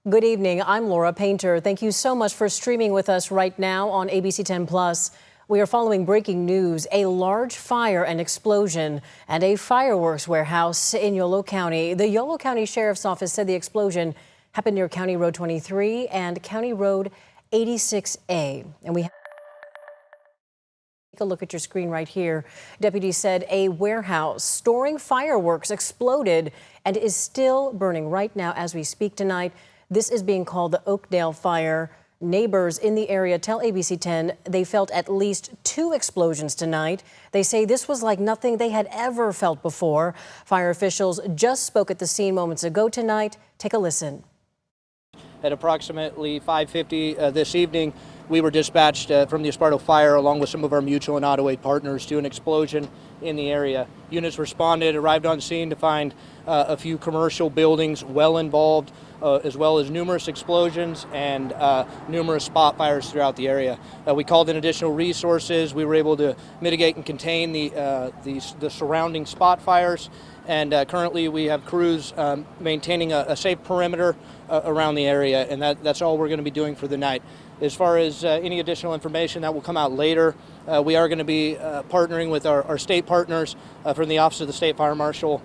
Good evening. I'm Laura Painter. Thank you so much for streaming with us right now on ABC 10 Plus. We are following breaking news: a large fire and explosion at a fireworks warehouse in Yolo County. The Yolo County Sheriff's Office said the explosion happened near County Road 23 and County Road 86A. And we take a look at your screen right here. Deputies said a warehouse storing fireworks exploded and is still burning right now as we speak tonight. This is being called the Oakdale Fire. Neighbors in the area tell ABC 10 they felt at least 2 explosions tonight. They say this was like nothing they had ever felt before. Fire officials just spoke at the scene moments ago tonight. Take a listen. At approximately 5:50 this evening, we were dispatched from the Esparto Fire along with some of our mutual and auto aid partners to an explosion in the area. Units responded, arrived on scene to find a few commercial buildings well involved, as well as numerous explosions and numerous spot fires throughout the area. We called in additional resources. We were able to mitigate and contain the surrounding spot fires, and currently we have crews maintaining a safe perimeter around the area, and that's all we're going to be doing for the night. As far as any additional information that will come out later, we are going to be partnering with our state partners from the Office of the State Fire Marshal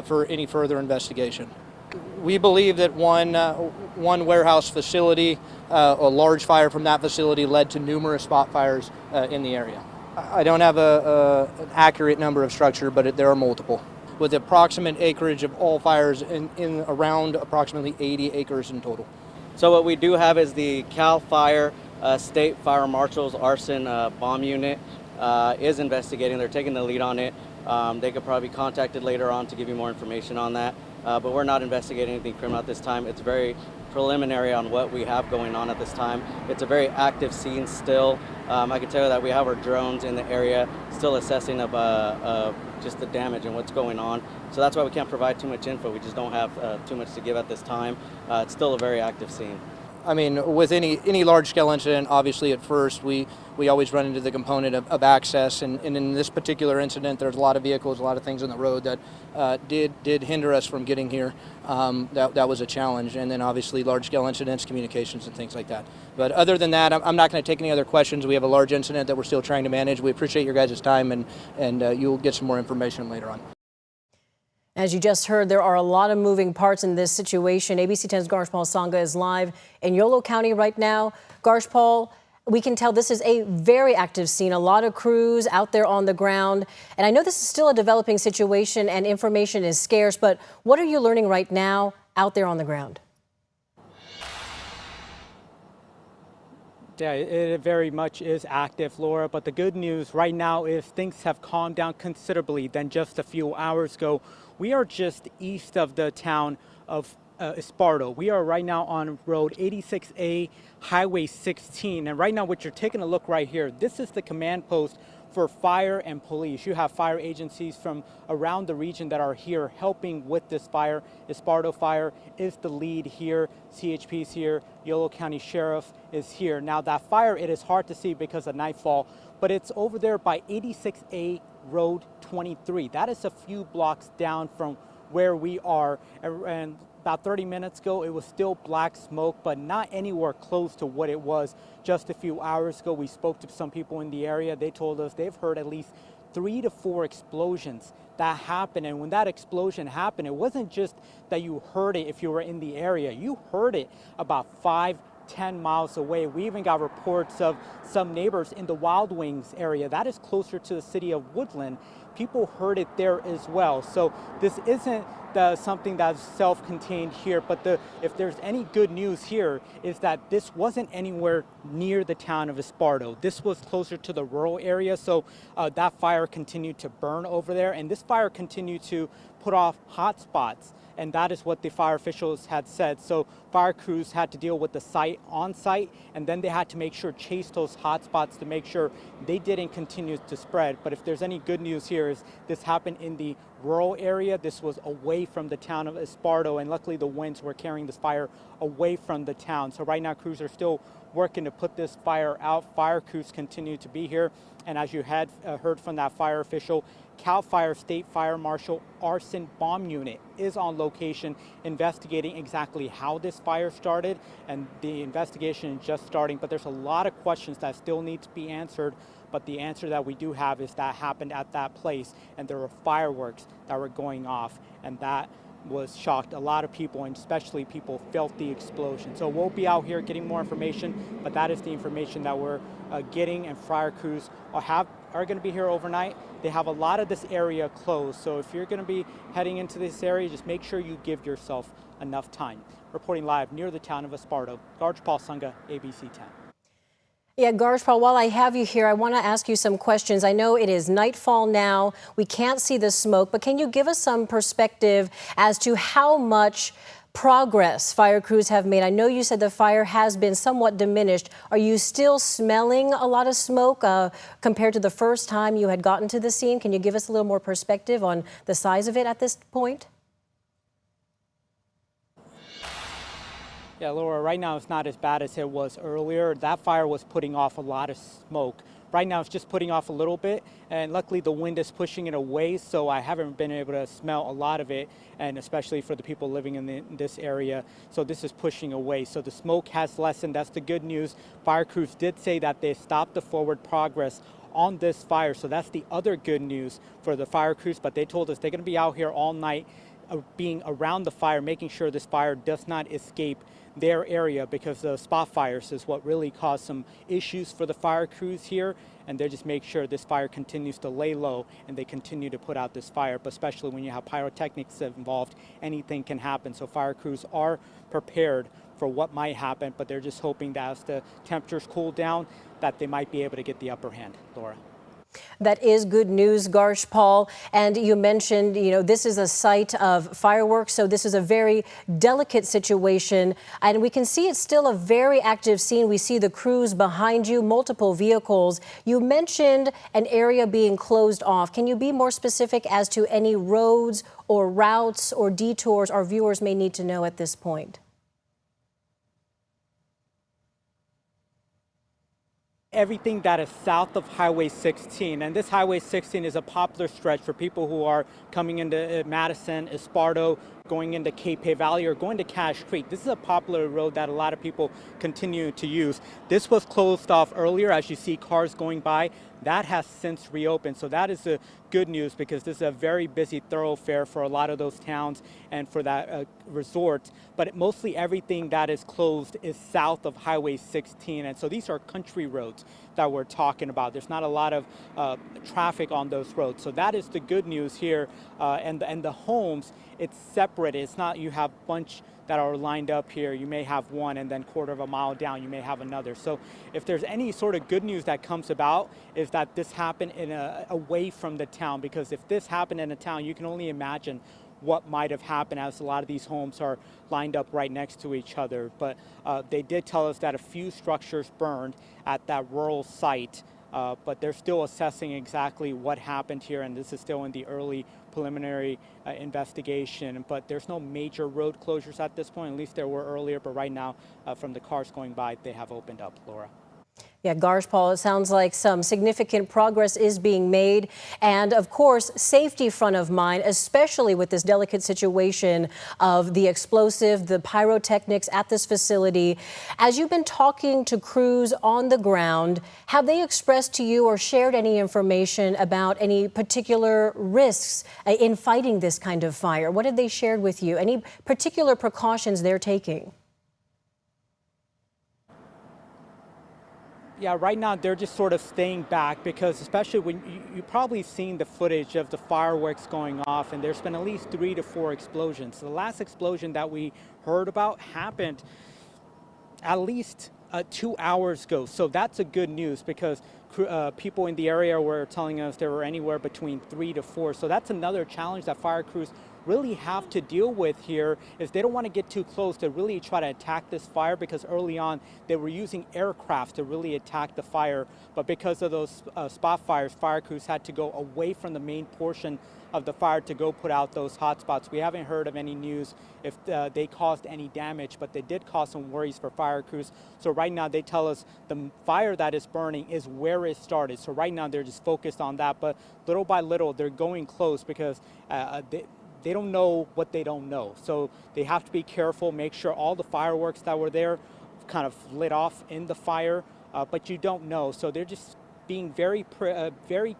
for any further investigation. We believe that one warehouse facility, a large fire from that facility led to numerous spot fires in the area. I don't have an accurate number of structure, but there are multiple, with approximate acreage of all fires in around approximately 80 acres in total. So what we do have is the Cal Fire State Fire Marshal's arson bomb unit is investigating. They're taking the lead on it. They could probably be contacted later on to give you more information on that. But we're not investigating anything criminal at this time. It's very preliminary on what we have going on at this time. It's a very active scene still. I can tell you that we have our drones in the area still assessing of just the damage and what's going on. So that's why we can't provide too much info. We just don't have too much to give at this time. It's still a very active scene. I mean, with any large-scale incident, obviously at first we always run into the component of access, and in this particular incident, there's a lot of vehicles, a lot of things on the road that did hinder us from getting here. That was a challenge, and then obviously large-scale incidents, communications, and things like that. But other than that, I'm not going to take any other questions. We have a large incident that we're still trying to manage. We appreciate your guys' time, and you'll get some more information later on. As you just heard, there are a lot of moving parts in this situation. ABC 10's Garshpal Sangha is live in Yolo County right now. Garshpal, we can tell this is a very active scene, a lot of crews out there on the ground. And I know this is still a developing situation and information is scarce, but what are you learning right now out there on the ground? Yeah, it very much is active, Laura, but the good news right now is things have calmed down considerably than just a few hours ago. We are just east of the town of Esparto. We are right now on Road 86A, Highway 16, and right now what you're taking a look right here, this is the command post for fire and police. You have fire agencies from around the region that are here helping with this fire. Esparto Fire is the lead here. CHP is here. Yolo County Sheriff is here. Now that fire, it is hard to see because of nightfall, but it's over there by 86A Road 23. That is a few blocks down from where we are. And about 30 minutes ago, it was still black smoke, but not anywhere close to what it was just a few hours ago. We spoke to some people in the area. They told us they've heard at least 3 to 4 explosions that happened. And when that explosion happened, it wasn't just that you heard it if you were in the area. You heard it about 5-10 miles away. We even got reports of some neighbors in the Wild Wings area. That is closer to the city of Woodland. People heard it there as well. So this isn't something that's self-contained here, but if there's any good news here is that this wasn't anywhere near the town of Esparto. This was closer to the rural area, so that fire continued to burn over there, and this fire continued to put off hot spots. And that is what the fire officials had said. So fire crews had to deal with the site on site, and then they had to make sure chase those hot spots to make sure they didn't continue to spread. But if there's any good news here is this happened in the rural area. This was away from the town of Esparto, and luckily the winds were carrying this fire away from the town. So right now crews are still working to put this fire out. Fire crews continue to be here, and as you had heard from that fire official, CAL FIRE State Fire Marshal Arson Bomb Unit is on location investigating exactly how this fire started, and the investigation is just starting, but there's a lot of questions that still need to be answered. But the answer that we do have is that happened at that place, and there were fireworks that were going off, and that was shocked a lot of people, and especially people felt the explosion. So we'll be out here getting more information, but that is the information that we're getting, and fire crews are going to be here overnight. They have a lot of this area closed, so if you're going to be heading into this area, just make sure you give yourself enough time. Reporting live near the town of Esparto, Garj Paul Sunga, ABC 10. Yeah, Garjpal, while I have you here, I want to ask you some questions. I know it is nightfall now. We can't see the smoke, but can you give us some perspective as to how much progress fire crews have made? I know you said the fire has been somewhat diminished. Are you still smelling a lot of smoke compared to the first time you had gotten to the scene? Can you give us a little more perspective on the size of it at this point? Yeah, Laura, right now it's not as bad as it was earlier. That fire was putting off a lot of smoke. Right now it's just putting off a little bit, and luckily the wind is pushing it away, so I haven't been able to smell a lot of it, and especially for the people living in this area. So this is pushing away. So the smoke has lessened. That's the good news. Fire crews did say that they stopped the forward progress on this fire. So that's the other good news for the fire crews, but they told us they're going to be out here all night being around the fire, making sure this fire does not escape their area, because the spot fires is what really caused some issues for the fire crews here, and they just make sure this fire continues to lay low and they continue to put out this fire. But especially when you have pyrotechnics involved, anything can happen. So fire crews are prepared for what might happen, but they're just hoping that as the temperatures cool down, that they might be able to get the upper hand. Laura. That is good news, Garjpal. And you mentioned, this is a site of fireworks, so this is a very delicate situation. And we can see it's still a very active scene. We see the crews behind you, multiple vehicles. You mentioned an area being closed off. Can you be more specific as to any roads or routes or detours our viewers may need to know at this point? Everything that is south of Highway 16, and this Highway 16 is a popular stretch for people who are coming into Madison, Esparto, going into Cape Hay Valley, or going to Cache Creek. This is a popular road that a lot of people continue to use. This was closed off earlier, as you see cars going by. That has since reopened, so that is the good news, because this is a very busy thoroughfare for a lot of those towns and for that resort. But mostly everything that is closed is south of Highway 16, and so these are country roads that we're talking about. There's not a lot of traffic on those roads, so that is the good news here. And the homes, it's separate. It's not you have a bunch that are lined up here. You may have one, and then quarter of a mile down you may have another. So if there's any sort of good news that comes about, is that this happened away from the town, because if this happened in a town, you can only imagine what might have happened, as a lot of these homes are lined up right next to each other. But they did tell us that a few structures burned at that rural site, but they're still assessing exactly what happened here, and this is still in the early preliminary investigation. But there's no major road closures at this point. At least there were earlier, but right now from the cars going by, they have opened up. Laura. Yeah, Garjpal, it sounds like some significant progress is being made. And of course, safety front of mind, especially with this delicate situation of the explosive, the pyrotechnics at this facility. As you've been talking to crews on the ground, have they expressed to you or shared any information about any particular risks in fighting this kind of fire? What have they shared with you? Any particular precautions they're taking? Yeah, right now they're just sort of staying back, because especially when you've probably seen the footage of the fireworks going off, and there's been at least 3 to 4 explosions. So the last explosion that we heard about happened at least 2 hours ago. So that's a good news, because people in the area were telling us there were anywhere between 3 to 4. So that's another challenge that fire crews really have to deal with here is they don't want to get too close to really try to attack this fire, because early on they were using aircraft to really attack the fire. But because of those spot fires, fire crews had to go away from the main portion of the fire to go put out those hot spots. We haven't heard of any news if they caused any damage, but they did cause some worries for fire crews. So right now they tell us the fire that is burning is where it started. So right now they're just focused on that, but little by little they're going close because they don't know what they don't know. So they have to be careful, make sure all the fireworks that were there kind of lit off in the fire, but you don't know. So they're just being very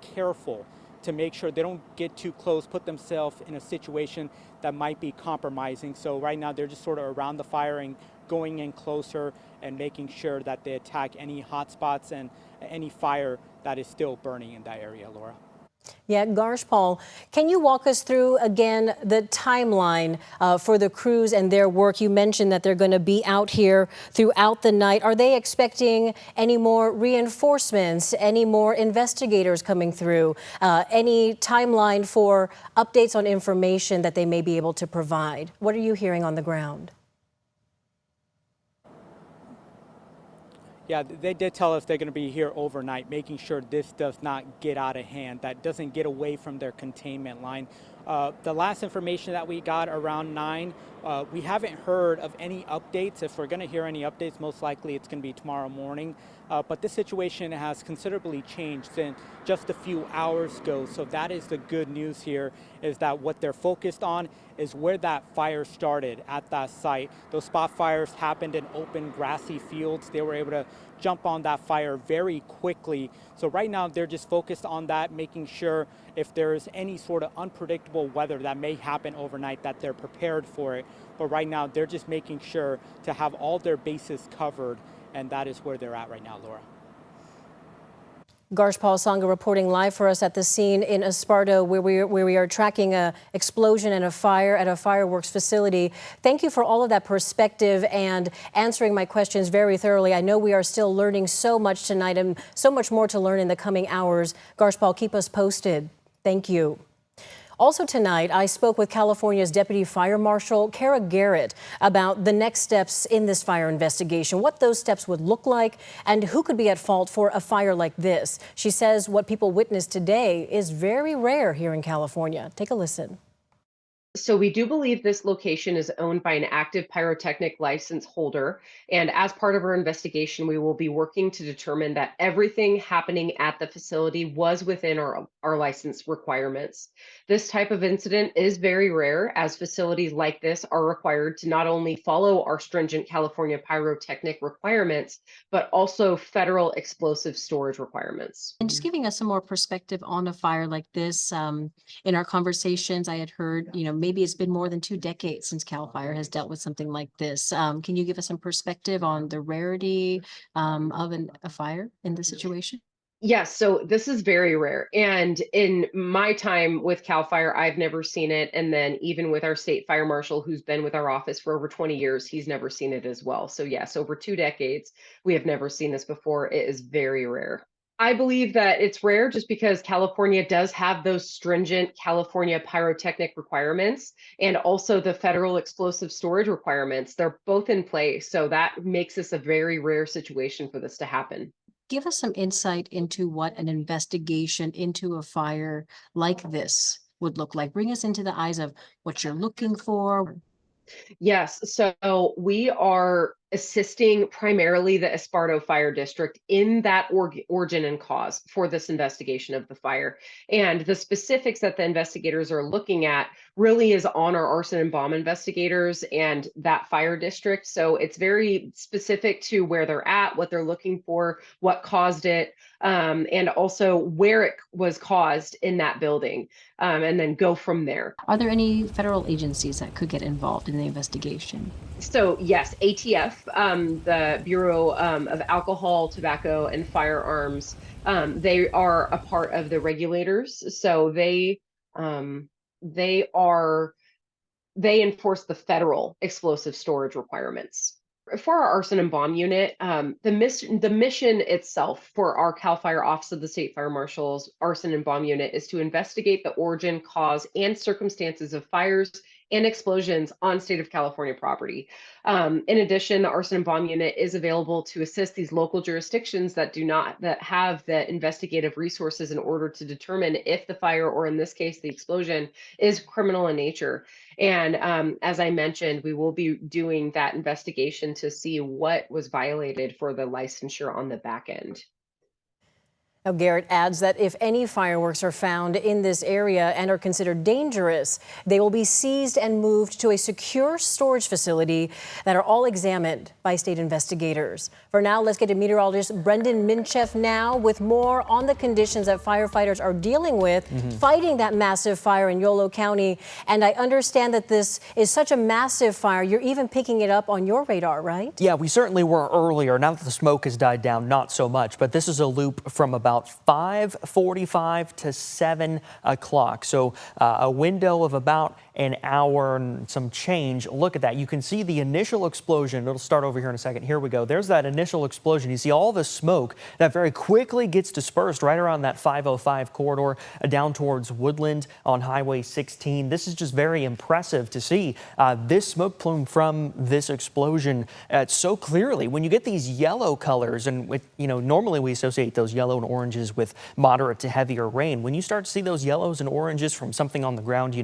careful to make sure they don't get too close, put themselves in a situation that might be compromising. So right now they're just sort of around the fire and going in closer and making sure that they attack any hot spots and any fire that is still burning in that area, Laura. Yeah, Paul, can you walk us through again the timeline for the crews and their work? You mentioned that they're going to be out here throughout the night. Are they expecting any more reinforcements, any more investigators coming through, any timeline for updates on information that they may be able to provide? What are you hearing on the ground? Yeah, they did tell us they're going to be here overnight, making sure this does not get out of hand, that doesn't get away from their containment line. The last information that we got around 9, we haven't heard of any updates. If we're going to hear any updates, most likely it's going to be tomorrow morning. But this situation has considerably changed in just a few hours ago. So that is the good news here, is that what they're focused on is where that fire started at that site. Those spot fires happened in open grassy fields. They were able to jump on that fire very quickly. So right now they're just focused on that, making sure if there's any sort of unpredictable weather that may happen overnight, that they're prepared for it. But right now they're just making sure to have all their bases covered, and that is where they're at right now, Laura. Paul Sangha reporting live for us at the scene in Esparto, where we are tracking an explosion and a fire at a fireworks facility. Thank you for all of that perspective and answering my questions very thoroughly. I know we are still learning so much tonight and so much more to learn in the coming hours. Paul, keep us posted. Thank you. Also tonight, I spoke with California's Deputy Fire Marshal Kara Garrett about the next steps in this fire investigation, what those steps would look like, and who could be at fault for a fire like this. She says what people witnessed today is very rare here in California. Take a listen. So we do believe this location is owned by an active pyrotechnic license holder. And as part of our investigation, we will be working to determine that everything happening at the facility was within our license requirements. This type of incident is very rare, as facilities like this are required to not only follow our stringent California pyrotechnic requirements, but also federal explosive storage requirements. And just giving us some more perspective on a fire like this, in our conversations, I had heard, maybe it's been more than 2 decades since CAL FIRE has dealt with something like this. Can you give us some perspective on the rarity of a fire in this situation? Yes, so this is very rare. And in my time with CAL FIRE, I've never seen it. And then even with our state fire marshal, who's been with our office for over 20 years, he's never seen it as well. So yes, over 2 decades, we have never seen this before. It is very rare. I believe that it's rare just because California does have those stringent California pyrotechnic requirements and also the federal explosive storage requirements. They're both in place. So that makes this a very rare situation for this to happen. Give us some insight into what an investigation into a fire like this would look like. Bring us into the eyes of what you're looking for. Yes, so we are assisting primarily the Esparto Fire District in that origin and cause for this investigation of the fire. And the specifics that the investigators are looking at really is on our arson and bomb investigators and that fire district. So it's very specific to where they're at, what they're looking for, what caused it, and also where it was caused in that building, and then go from there. Are there any federal agencies that could get involved in the investigation? So yes, ATF, the Bureau of Alcohol, Tobacco, and Firearms, they are a part of the regulators. So they enforce the federal explosive storage requirements. for our arson and bomb unit, the mission itself for our CAL FIRE Office of the State Fire Marshal's arson and bomb unit is to investigate the origin, cause, and circumstances of fires and explosions on state of California property. In addition, the arson and bomb unit is available to assist these local jurisdictions that have the investigative resources in order to determine if the fire, or in this case, the explosion, is criminal in nature. And as I mentioned, we will be doing that investigation to see what was violated for the licensure on the back end. Now, Garrett adds that if any fireworks are found in this area and are considered dangerous, they will be seized and moved to a secure storage facility that are all examined by state investigators. For now, let's get to meteorologist Brendan Mincheff now with more on the conditions that firefighters are dealing with fighting that massive fire in Yolo County. And I understand that this is such a massive fire, you're even picking it up on your radar, right? Yeah, we certainly were earlier. Now that the smoke has died down, not so much. But this is a loop from about 5:45 to 7 o'clock. So a window of about an hour and some change. Look at that. You can see the initial explosion. It'll start over here in a second. Here we go. There's that initial explosion. You see all the smoke that very quickly gets dispersed right around that 505 corridor down towards Woodland on Highway 16. This is just very impressive to see this smoke plume from this explosion so clearly. When you get these yellow colors, and with, normally we associate those yellow and oranges with moderate to heavier rain. When you start to see those yellows and oranges from something on the ground,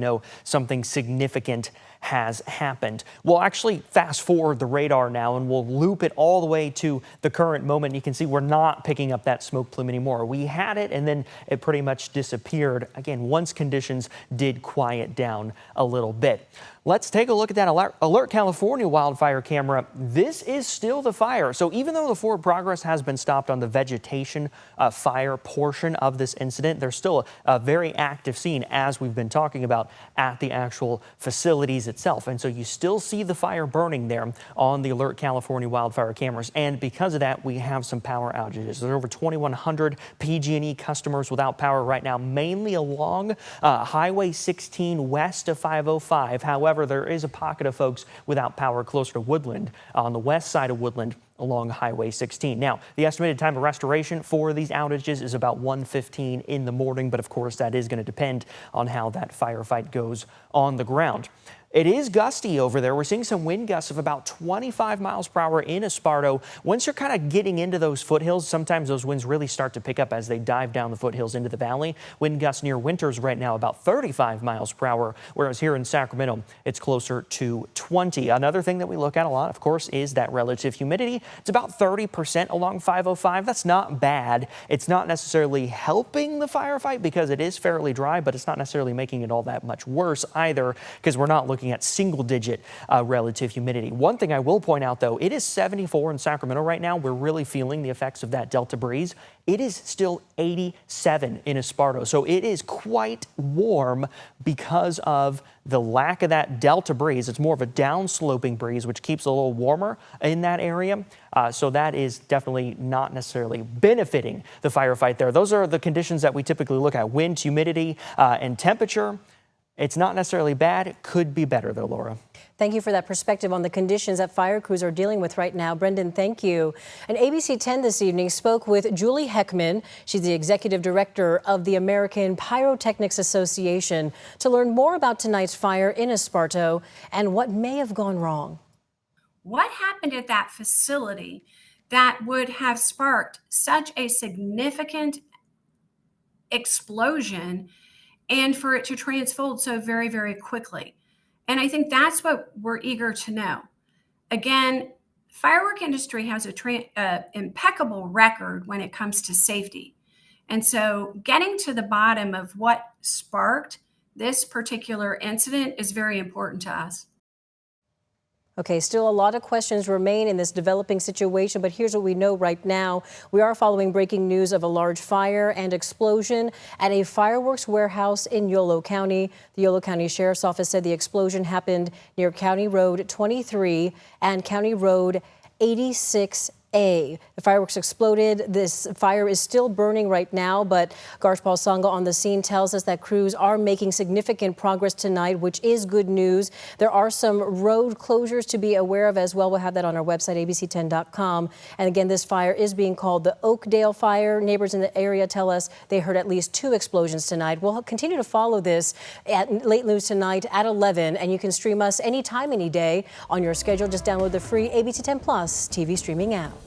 something significant has happened. We'll actually fast forward the radar now and we'll loop it all the way to the current moment. You can see we're not picking up that smoke plume anymore. We had it and then it pretty much disappeared again once conditions did quiet down a little bit. Let's take a look at that Alert California wildfire camera. This is still the fire. So even though the forward progress has been stopped on the vegetation fire portion of this incident, there's still a very active scene, as we've been talking about, at the actual facilities itself. And so you still see the fire burning there on the Alert California wildfire cameras. And because of that, we have some power outages. There's over 2,100 PG&E customers without power right now, mainly along Highway 16 west of 505. However, there is a pocket of folks without power closer to Woodland, on the west side of Woodland along Highway 16. Now, the estimated time of restoration for these outages is about 1:15 in the morning, but of course that is going to depend on how that firefight goes on the ground. It is gusty over there. We're seeing some wind gusts of about 25 miles per hour in Esparto. Once you're kind of getting into those foothills, sometimes those winds really start to pick up as they dive down the foothills into the valley. Wind gusts near Winters right now about 35 miles per hour, whereas here in Sacramento, it's closer to 20. Another thing that we look at a lot, of course, is that relative humidity. It's about 30% along 505. That's not bad. It's not necessarily helping the firefight because it is fairly dry, but it's not necessarily making it all that much worse either because we're not looking at single-digit relative humidity. One thing I will point out, though, it is 74 in Sacramento right now. We're really feeling the effects of that Delta breeze. It is still 87 in Esparto, so it is quite warm because of the lack of that Delta breeze. It's more of a downsloping breeze, which keeps it a little warmer in that area. So that is definitely not necessarily benefiting the firefight there. Those are the conditions that we typically look at: wind, humidity, and temperature. It's not necessarily bad. It could be better, though, Laura. Thank you for that perspective on the conditions that fire crews are dealing with right now. Brendan, thank you. And ABC 10 this evening spoke with Julie Heckman. She's the executive director of the American Pyrotechnics Association to learn more about tonight's fire in Esparto and what may have gone wrong. What happened at that facility that would have sparked such a significant explosion and for it to transfold so very, very quickly? And I think that's what we're eager to know. Again, firework industry has a impeccable record when it comes to safety. And so getting to the bottom of what sparked this particular incident is very important to us. Okay, still a lot of questions remain in this developing situation, but here's what we know right now. We are following breaking news of a large fire and explosion at a fireworks warehouse in Yolo County. The Yolo County Sheriff's Office said the explosion happened near County Road 23 and County Road 86A. A. The fireworks exploded. This fire is still burning right now, but Garshpal Sangha on the scene tells us that crews are making significant progress tonight, which is good news. There are some road closures to be aware of as well. We'll have that on our website, abc10.com. And again, this fire is being called the Oakdale Fire. Neighbors in the area tell us they heard at least 2 explosions tonight. We'll continue to follow this at late news tonight at 11, and you can stream us anytime, any day on your schedule. Just download the free ABC 10 Plus TV streaming app.